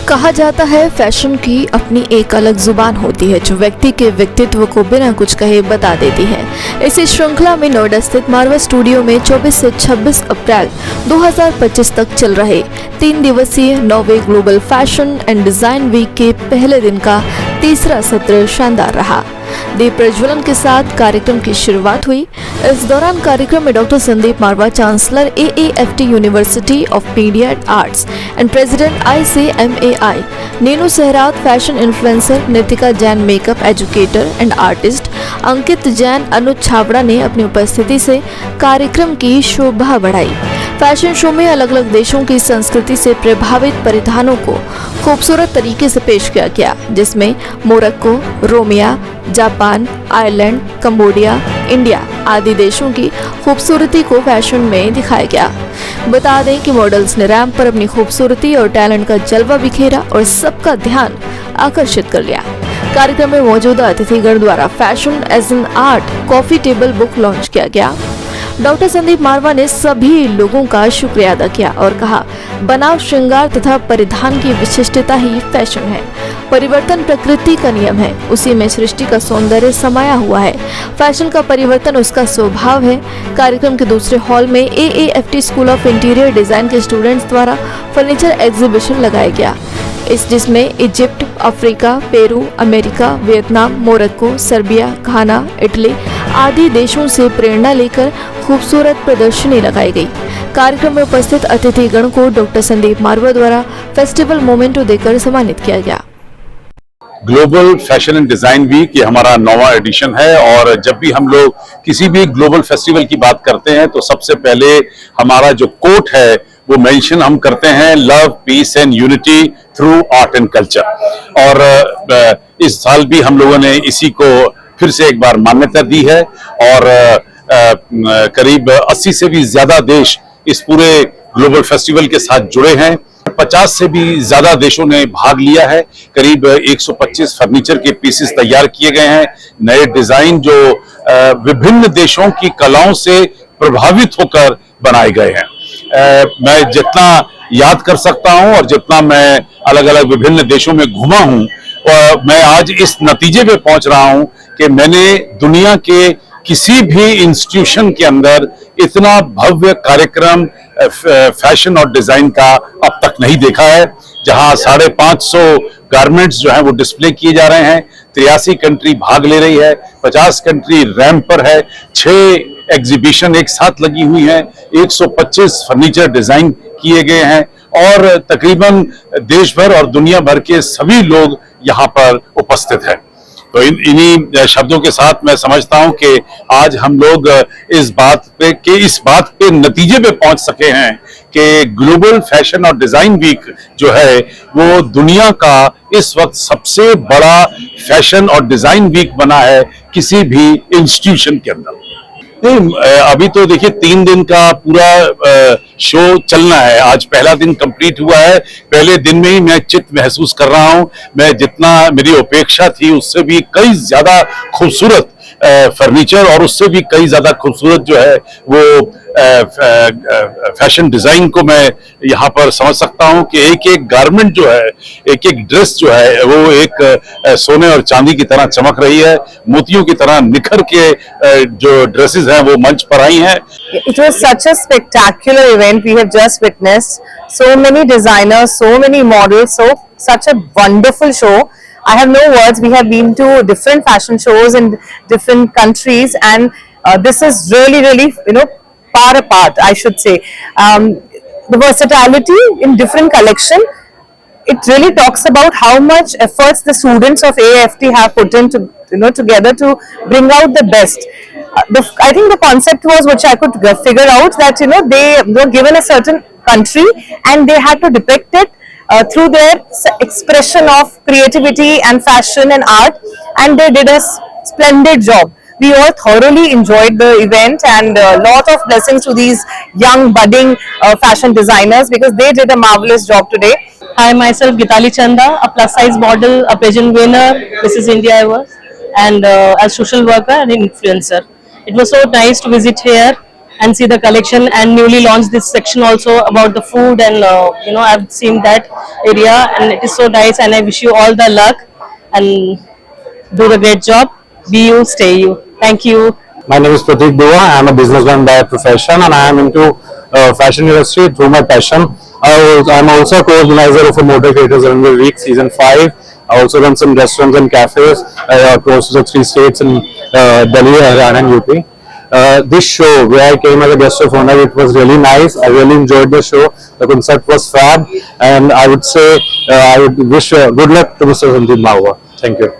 कहा जाता है फैशन की अपनी एक अलग जुबान होती है जो व्यक्ति के व्यक्तित्व को बिना कुछ कहे बता देती है। इसी श्रृंखला में नोएडा स्थित मारवा स्टूडियो में 24 से 26 अप्रैल 2025 तक चल रहे 3 दिवसीय 9वें global fashion and design week के पहले दिन का तीसरा सत्र शानदार रहा। दीप प्रज्वलन के साथ कार्यक्रम की शुरुआत हुई। इस दौरान कार्यक्रम में doctor Sandeep Marwah, chancellor AAFT university of media and arts and president ICMAI, Neenu Sehrawat, fashion influencer Nitika Jain, makeup educator and artist Ankit Jain, Anuj Chhabra ने अपनी उपस्थिति से कार्यक्रम की शोभा बढ़ाई। फैशन शो में अलग अलग देशों की संस्कृति से प्रभावित परिधानों को खूबसूरत तरीके से पेश किया गया, जिसमें मोरक्को, रोमिया, जापान, आयरलैंड, कंबोडिया, इंडिया आदि देशों की खूबसूरती को फैशन में दिखाया गया। बता दें कि मॉडल्स ने रैंप पर अपनी खूबसूरती और टैलेंट का जलवा बिखेरा और सबका ध्यान आकर्षित कर लिया। कार्यक्रम में मौजूदा अतिथिगण द्वारा fashion as an art coffee table book launch किया गया। डॉक्टर संदीप मारवा ने सभी लोगों का शुक्रिया अदा किया और कहा, बनाव, श्रृंगार तथा परिधान की विशिष्टता ही फैशन है। परिवर्तन प्रकृति का नियम है, उसी में सृष्टि का सौंदर्य समाया हुआ है। फैशन का परिवर्तन उसका स्वभाव है। कार्यक्रम के दूसरे हॉल में AAFT school of interior design के स्टूडेंट्स द्वारा फर्नीचर एग्जीबिशन लगाया गया, जिसमें Egypt, Africa, Peru, America, Vietnam, Morocco, Serbia, Ghana, Italy आदि देशों से प्रेरणा लेकर खूबसूरत प्रदर्शनी लगाई गई। कार्यक्रम में उपस्थित अतिथिगण को डॉक्टर संदीप मारवा द्वारा फेस्टिवल मोमेंटो देकर सम्मानित किया गया। Global fashion and design week ये हमारा 9वां एडिशन है और जब भी हम लोग किसी भी ग्लोबल फेस्टिवल की बात करते हैं तो सबसे पहले हमारा जो कोट है वो मेंशन हम करते हैं, love, peace and unity through art and culture. और इस साल भी हम लोगों ने इसी को फिर से एक बार मान्यता दी है और करीब 80 से भी ज्यादा देश इस पूरे ग्लोबल फेस्टिवल के साथ जुड़े हैं। 50 से भी ज्यादा देशों ने भाग लिया है। करीब 125 फर्नीचर के पीसेस तैयार किए गए हैं, नए डिजाइन जो विभिन्न देशों की कलाओं से प्रभावित होकर बनाए गए हैं। मैं जितना याद कर सकता हूं और जितना मैं अलग अलग विभिन्न देशों में घूमा हूं, मैं आज इस नतीजे पे पहुंच रहा हूं कि मैंने दुनिया के किसी भी इंस्टीट्यूशन के अंदर इतना भव्य कार्यक्रम फैशन और डिजाइन का अब तक नहीं देखा है, जहां 550 गारमेंट्स जो हैं वो डिस्प्ले किए जा रहे हैं। 83 कंट्री भाग ले रही है, 50 कंट्री रैंप पर है, 6 एग्जीबिशन एक साथ लगी हुई हैं, 125 फर्नीचर डिजाइन किए गए हैं और तकरीबन देश भर और दुनिया भर के सभी लोग यहाँ पर उपस्थित हैं। तो इन्हीं शब्दों के साथ मैं समझता हूं कि आज हम लोग इस बात पे नतीजे पे पहुंच सके हैं कि ग्लोबल फैशन और डिजाइन वीक जो है वो दुनिया का इस वक्त सबसे बड़ा फैशन और डिजाइन वीक बना है किसी भी इंस्टीट्यूशन के अंदर। नहीं, अभी तो देखिए 3 दिन का पूरा शो चलना है। आज पहला दिन कंप्लीट हुआ है। पहले दिन में ही मैं चित्त महसूस कर रहा हूं। मैं जितना मेरी अपेक्षा थी उससे भी कई ज्यादा खूबसूरत फर्नीचर और उससे भी कई ज्यादा खूबसूरत जो है वो फैशन डिजाइन को मैं यहाँ पर समझ सकता हूँ कि एक एक गारमेंट जो है, एक एक ड्रेस जो है वो एक सोने और चांदी की तरह चमक रही है, मोतियों की तरह निखर के जो ड्रेसेस हैं वो मंच पर आई हैं। It was such a spectacular event we have just witnessed. So many designers, so many models, such a wonderful show. I have no words. We have been to different fashion shows in different countries, and this is really, far apart, I should say. The versatility in different collection, it really talks about how much efforts the students of AAFT have put into, together to bring out the best. I think the concept was, which I could figure out, that they were given a certain country and they had to depict it through their expression of creativity and fashion and art, and they did a splendid job. We all thoroughly enjoyed the event, and a lot of blessings to these young budding fashion designers, because they did a marvelous job today. Hi, myself Gitali Chanda, a plus size model, a pageant winner, Mrs. India I was, and as social worker and influencer. It was so nice to visit here and see the collection, and newly launched this section also about the food, and I've seen that area and it is so nice, and I wish you all the luck and do the great job. Be you, stay you. Thank you. My name is Pratik Dua. I am a businessman by profession and I am into fashion industry through my passion. I am also a co-organizer of a Motor Creators Runway Week Season 5. I also run some restaurants and cafes across the 3 states in Delhi, Haryana and UP. This show where I came as a guest of honor, it was really nice. I really enjoyed the show. The concept was fab and I would say I would wish good luck to Mr. Sandeep Mahua. Thank you.